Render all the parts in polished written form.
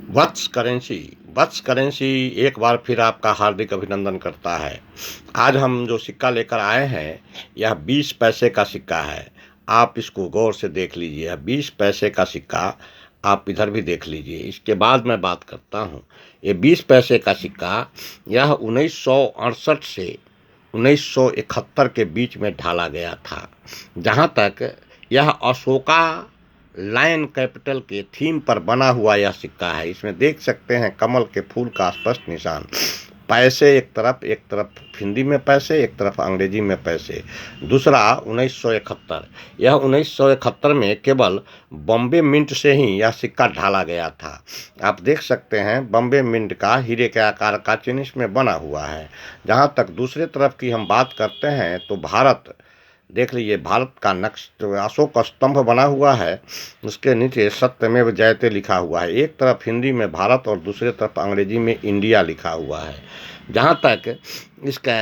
वत्स currency एक बार फिर आपका हार्दिक अभिनंदन करता है। आज हम जो सिक्का लेकर आए हैं, यह 20 पैसे का सिक्का है। आप इसको गौर से देख लीजिए। यह 20 पैसे का सिक्का, आप इधर भी देख लीजिए। इसके बाद मैं बात करता हूँ। ये 20 पैसे का सिक्का, यह 1968 से 1971 के बीच में ढाला गया था। जहाँ तक यह अशोका लायन कैपिटल के थीम पर बना हुआ यह सिक्का है। इसमें देख सकते हैं कमल के फूल का स्पष्ट निशान। पैसे एक तरफ हिंदी में पैसे, एक तरफ अंग्रेजी में पैसे। दूसरा 1971, यह 1971 में केवल बॉम्बे मिंट से ही यह सिक्का ढाला गया था। आप देख सकते हैं बॉम्बे मिंट का हीरे के आकार का चिन्ह इसमें बना हुआ है। जहाँ तक दूसरे तरफ की हम बात करते हैं तो भारत देख लीजिए। भारत का नक्श अशोक स्तंभ बना हुआ है, उसके नीचे सत्यमेव जयते लिखा हुआ है। एक तरफ हिंदी में भारत और दूसरे तरफ अंग्रेजी में इंडिया लिखा हुआ है। जहाँ तक इसका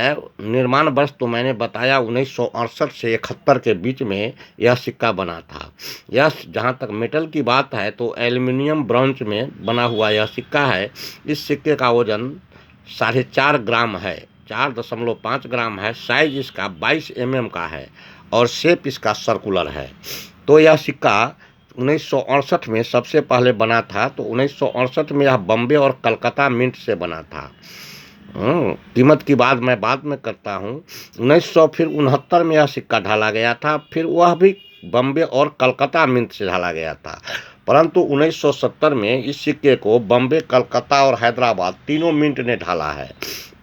निर्माण वर्ष तो मैंने बताया 1968 से 71 के बीच में यह सिक्का बना था। यह जहाँ तक मेटल की बात है तो एल्युमिनियम ब्रॉन्ज में बना हुआ यह सिक्का है। इस सिक्के का वजन 4.5 ग्राम है, 4.5 ग्राम है। साइज इसका 22 mm का है और शेप इसका सर्कुलर है। तो यह सिक्का 1968 में सबसे पहले बना था। तो 1968 में यह बॉम्बे और कलकत्ता मिंट से बना था। कीमत की बात मैं बाद में करता हूँ। 1969 में यह सिक्का ढाला गया था, फिर वह भी बॉम्बे और कलकत्ता मिंट से ढाला गया था। परंतु 1970 में इस सिक्के को बॉम्बे, कलकत्ता और हैदराबाद तीनों मिंट ने ढाला है।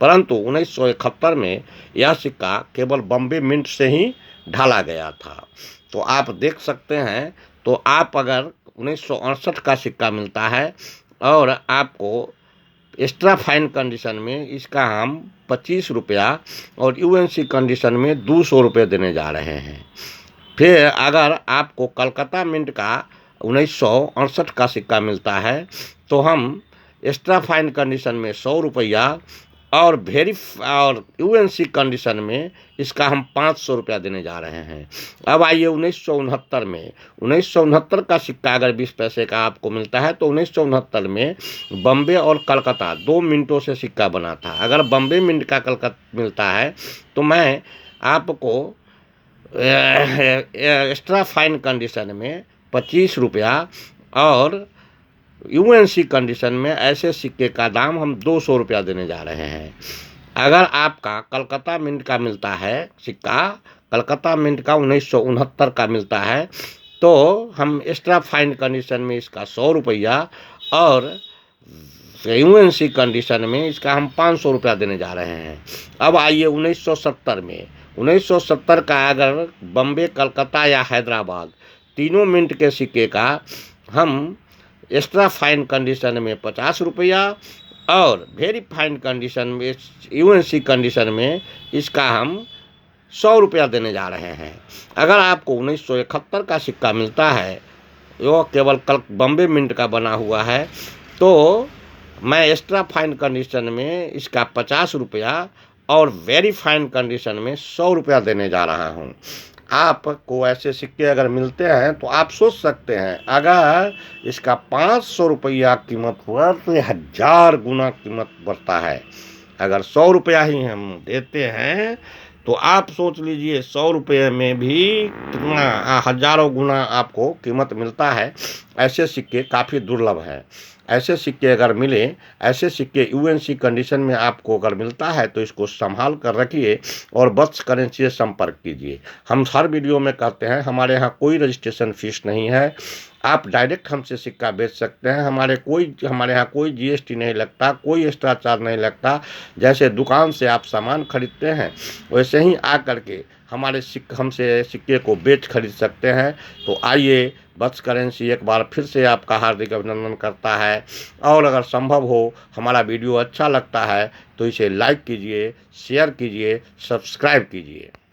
परंतु 1971 में यह सिक्का केवल बॉम्बे मिंट से ही ढाला गया था। तो आप देख सकते हैं। तो आप अगर 1968 का सिक्का मिलता है और आपको एक्स्ट्रा फाइन कंडीशन में इसका हम 25 रुपया और यूएनसी कंडीशन में 200 रुपये देने जा रहे हैं। फिर अगर आपको कलकत्ता मिंट का 1968 का सिक्का मिलता है तो हम एक्स्ट्रा फाइन कंडीशन में 100 रुपया और और यूएनसी कंडीशन में इसका हम 500 रुपया देने जा रहे हैं। अब आइए 1969 में। 1969 का सिक्का अगर 20 पैसे का आपको मिलता है तो 1969 में बॉम्बे और कलकत्ता 2 मिनटों से सिक्का बना था। अगर बॉम्बे मिंट का कलकत्ता मिलता है तो मैं आपको एक्स्ट्रा फाइन कंडीशन में 25 रुपया और यूएनसी कंडीशन में ऐसे सिक्के का दाम हम 200 रुपया देने जा रहे हैं। अगर आपका कलकत्ता मिंट का मिलता है सिक्का, कलकत्ता मिंट का 1969 का मिलता है तो हम एक्स्ट्रा फाइन कंडीशन में इसका 100 रुपया और यूएनसी कंडीशन में इसका हम 500 रुपया देने जा रहे हैं। अब आइए 1970 में। 1970 का अगर बॉम्बे, कलकत्ता या हैदराबाद तीनों मिंट के सिक्के का हम एक्स्ट्रा फाइन कंडीशन में 50 रुपया और वेरी फाइन कंडीशन में यूएनसी कंडीशन में इसका हम 100 रुपया देने जा रहे हैं। अगर आपको 1971 का सिक्का मिलता है, वो केवल बॉम्बे मिंट का बना हुआ है, तो मैं एक्स्ट्रा फाइन कंडीशन में इसका 50 रुपया और वेरी फाइन कंडीशन में 100 रुपया देने जा रहा हूँ। आपको ऐसे सिक्के अगर मिलते हैं तो आप सोच सकते हैं, अगर इसका 500 रुपया कीमत हुआ तो ये 1000 गुना कीमत बढ़ता है। अगर 100 रुपया ही हम देते हैं तो आप सोच लीजिए 100 रुपये में भी कितना हजारों गुना आपको कीमत मिलता है। ऐसे सिक्के काफ़ी दुर्लभ हैं। ऐसे सिक्के अगर मिले, ऐसे सिक्के यूएनसी कंडीशन में आपको अगर मिलता है तो इसको संभाल कर रखिए और वत्स करेंसी से संपर्क कीजिए। हम हर वीडियो में कहते हैं हमारे यहाँ कोई रजिस्ट्रेशन फीस नहीं है। आप डायरेक्ट हमसे सिक्का बेच सकते हैं। हमारे यहाँ कोई जीएसटी नहीं लगता, कोई एक्स्ट्रा चार्ज नहीं लगता। जैसे दुकान से आप सामान खरीदते हैं वैसे ही आ करके हमसे सिक्के को बेच खरीद सकते हैं। तो आइए, वत्स करेंसी एक बार फिर से आपका हार्दिक अभिनंदन करता है। और अगर संभव हो, हमारा वीडियो अच्छा लगता है तो इसे लाइक कीजिए, शेयर कीजिए, सब्सक्राइब कीजिए।